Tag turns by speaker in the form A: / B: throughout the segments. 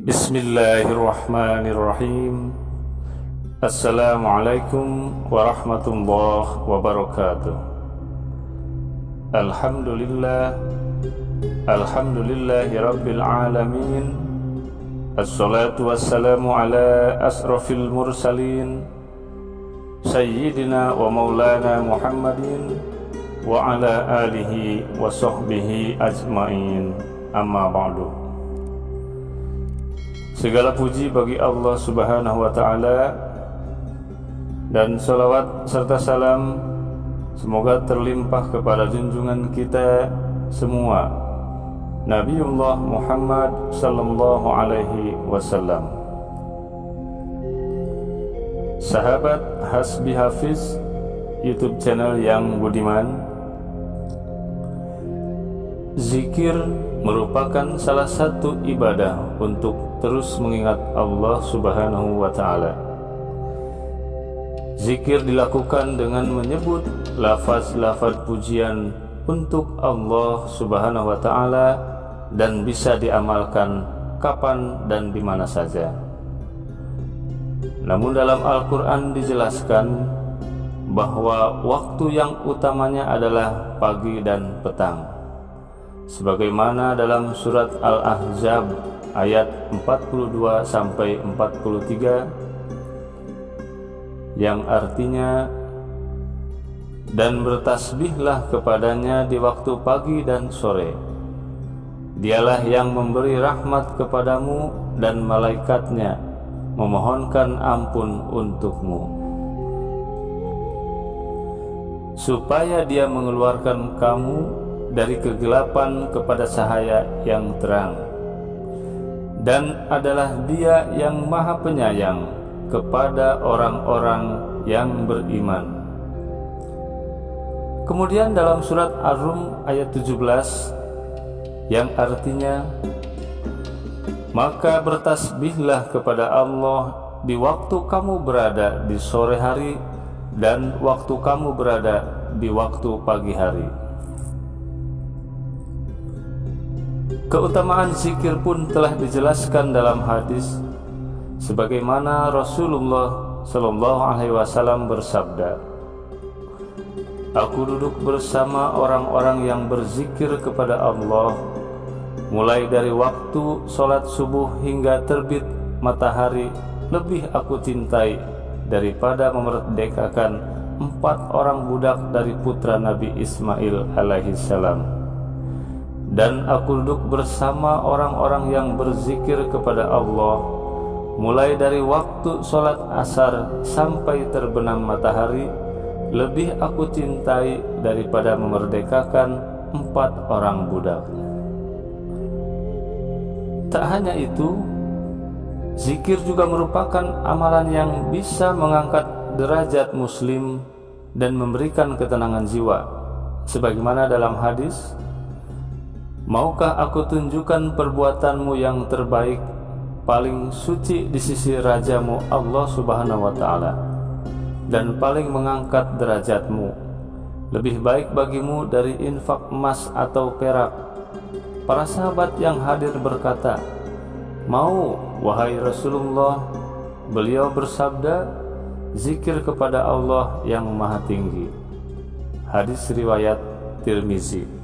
A: Bismillahirrahmanirrahim. Assalamualaikum warahmatullahi wabarakatuh. Alhamdulillahi rabbil alamin. Assalatu wassalamu ala asrafil mursalin Sayyidina wa maulana Muhammadin wa ala alihi wa sahbihi ajma'in. Amma ba'du. Segala puji bagi Allah Subhanahu wa ta'ala, dan salawat serta salam semoga terlimpah kepada junjungan kita semua, Nabiullah Muhammad sallallahu alaihi wasallam. Sahabat Hasbi Hafiz YouTube channel yang budiman, zikir merupakan salah satu ibadah untuk terus mengingat Allah Subhanahu wa ta'ala. Zikir dilakukan dengan menyebut lafaz-lafaz pujian untuk Allah Subhanahu wa ta'ala dan bisa diamalkan kapan dan di mana saja. Namun dalam Al-Quran dijelaskan bahwa waktu yang utamanya adalah pagi dan petang, sebagaimana dalam surat Al-Ahzab ayat 42-43 yang artinya, dan bertasbihlah kepadanya di waktu pagi dan sore. Dialah yang memberi rahmat kepadamu dan malaikatnya memohonkan ampun untukmu, supaya dia mengeluarkan kamu dari kegelapan kepada cahaya yang terang, dan adalah Dia yang Maha Penyayang kepada orang-orang yang beriman. Kemudian dalam surat Ar-Rum ayat 17 yang artinya, maka bertasbihlah kepada Allah di waktu kamu berada di sore hari dan waktu kamu berada di waktu pagi hari. Keutamaan zikir pun telah dijelaskan dalam hadis, sebagaimana Rasulullah Shallallahu Alaihi Wasallam bersabda, "Aku duduk bersama orang-orang yang berzikir kepada Allah, mulai dari waktu sholat subuh hingga terbit matahari, lebih aku cintai daripada memerdekakan 4 orang budak dari putra Nabi Ismail alaihissalam. Dan aku duduk bersama orang-orang yang berzikir kepada Allah, mulai dari waktu sholat asar sampai terbenam matahari, lebih aku cintai daripada memerdekakan 4 orang budak." Tak hanya itu, zikir juga merupakan amalan yang bisa mengangkat derajat muslim dan memberikan ketenangan jiwa, sebagaimana dalam hadis, "Maukah aku tunjukkan perbuatanmu yang terbaik, paling suci di sisi Rajamu Allah Subhanahu wa ta'ala, dan paling mengangkat derajatmu, lebih baik bagimu dari infak emas atau perak?" Para sahabat yang hadir berkata, "Mau, wahai Rasulullah." Beliau bersabda, "Zikir kepada Allah yang Maha Tinggi." Hadis riwayat Tirmizi.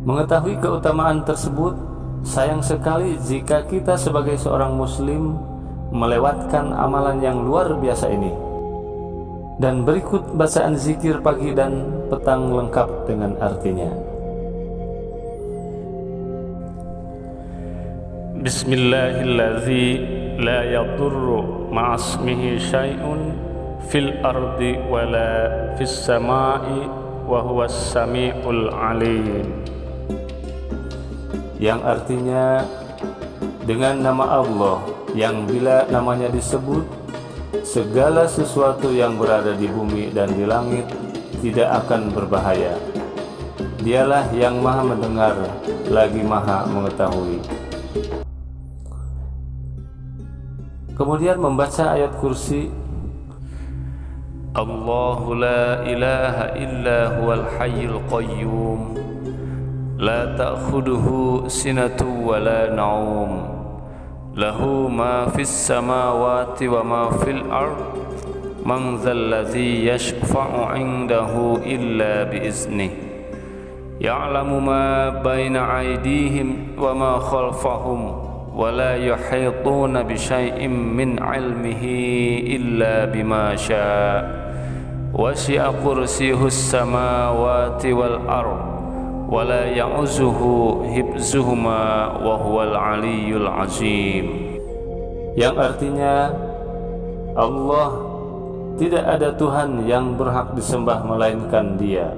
A: Mengetahui keutamaan tersebut, sayang sekali jika kita sebagai seorang muslim melewatkan amalan yang luar biasa ini. Dan berikut bacaan zikir pagi dan petang lengkap dengan artinya. Bismillahilladzi la yadurru ma'asmihi syai'un fil ardi wala fis sama'i wa huwas sami'ul alim. Yang artinya, dengan nama Allah yang bila namanya disebut, segala sesuatu yang berada di bumi dan di langit tidak akan berbahaya. Dialah yang Maha mendengar lagi Maha mengetahui. Kemudian membaca ayat kursi, Allahu la ilaha illa huwal hayyul qayyum لا تأخذه سنة ولا نوم له ما في السماوات وما في الأرض من ذا الذي يشفع عنده إلا بإذنه يعلم ما بين أيديهم وما خلفهم ولا يحيطون بشيء من علمه إلا بما شاء وسع كرسيه السماوات والأرض ولا يعوزه حفظهما وهو العلي العظيم. Yang artinya, Allah, tidak ada Tuhan yang berhak disembah melainkan Dia,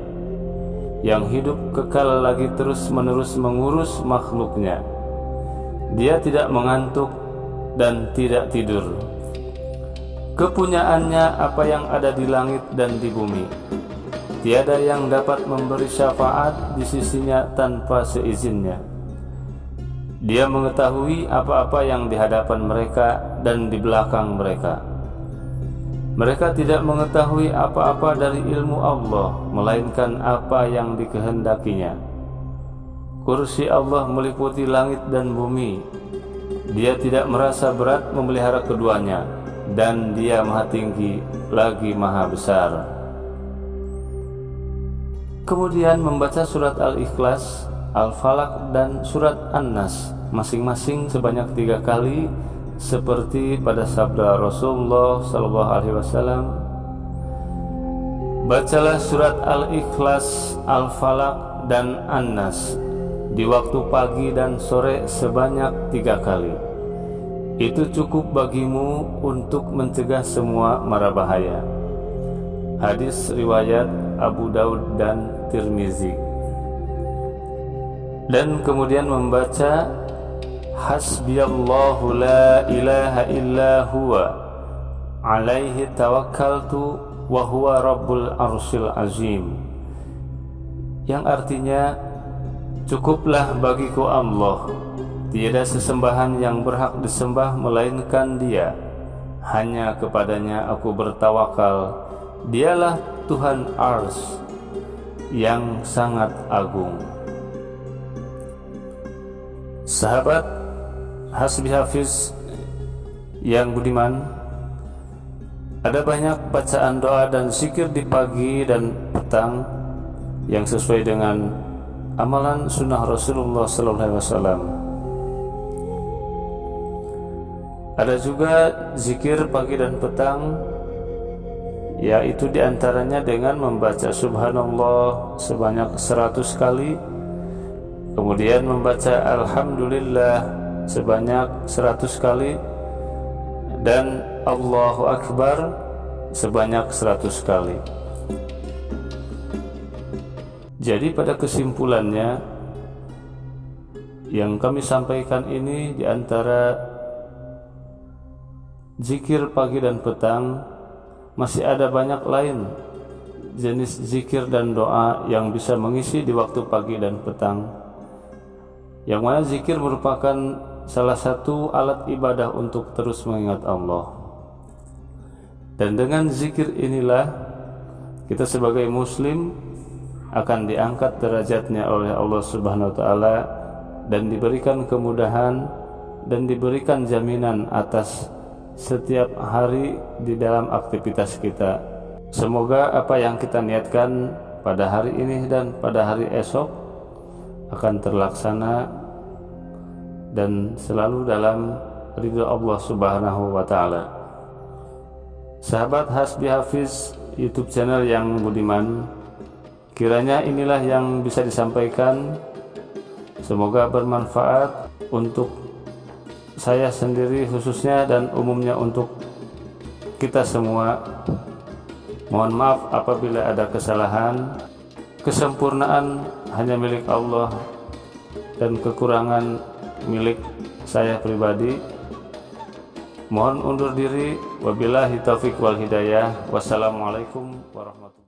A: yang hidup kekal lagi terus-menerus mengurus makhluknya. Dia tidak mengantuk dan tidak tidur. Kepunyaannya apa yang ada di langit dan di bumi. Tiada yang dapat memberi syafaat di sisinya tanpa seizinnya. Dia mengetahui apa-apa yang di hadapan mereka dan di belakang mereka. Mereka tidak mengetahui apa-apa dari ilmu Allah, melainkan apa yang dikehendakinya. Kursi Allah meliputi langit dan bumi. Dia tidak merasa berat memelihara keduanya, dan Dia Maha Tinggi lagi Maha Besar. Kemudian membaca surat Al-Ikhlas, Al-Falaq, dan surat An-Nas masing-masing sebanyak 3 kali, seperti pada sabda Rasulullah SAW. Bacalah surat Al-Ikhlas, Al-Falaq, dan An-Nas di waktu pagi dan sore sebanyak 3 kali. Itu cukup bagimu untuk mencegah semua mara bahaya. Hadis riwayat Abu Daud dan Tirmizi. Dan kemudian membaca Hasbiyallahu la ilaha illa huwa alaihi tawakkaltu wa huwa rabbul arsyil azim, yang artinya, cukuplah bagiku Allah, tiada sesembahan yang berhak disembah melainkan Dia, hanya kepadanya aku bertawakal, Dialah Tuhan Ars yang sangat agung. Sahabat Hasbi Hafiz yang budiman, ada banyak bacaan doa dan zikir di pagi dan petang yang sesuai dengan amalan sunnah Rasulullah SAW. Ada juga zikir pagi dan petang, yaitu diantaranya dengan membaca Subhanallah sebanyak 100 kali, kemudian membaca Alhamdulillah sebanyak 100 kali, dan Allahu Akbar sebanyak 100 kali. Jadi pada kesimpulannya, yang kami sampaikan ini diantara zikir pagi dan petang, masih ada banyak lain jenis zikir dan doa yang bisa mengisi di waktu pagi dan petang, yang mana zikir merupakan salah satu alat ibadah untuk terus mengingat Allah. Dan dengan zikir inilah kita sebagai muslim akan diangkat derajatnya oleh Allah Subhanahu wa taala, dan diberikan kemudahan dan diberikan jaminan atas setiap hari di dalam aktivitas kita. Semoga apa yang kita niatkan pada hari ini dan pada hari esok akan terlaksana dan selalu dalam ridha Allah Subhanahu wa taala. Sahabat Hasbi Hafiz YouTube channel yang budiman, kiranya inilah yang bisa disampaikan. Semoga bermanfaat untuk saya sendiri khususnya dan umumnya untuk kita semua. Mohon maaf apabila ada kesalahan. Kesempurnaan hanya milik Allah dan kekurangan milik saya pribadi. Mohon undur diri. Wabillahi taufiq wal hidayah. Wassalamualaikum warahmatullahi wabarakatuh.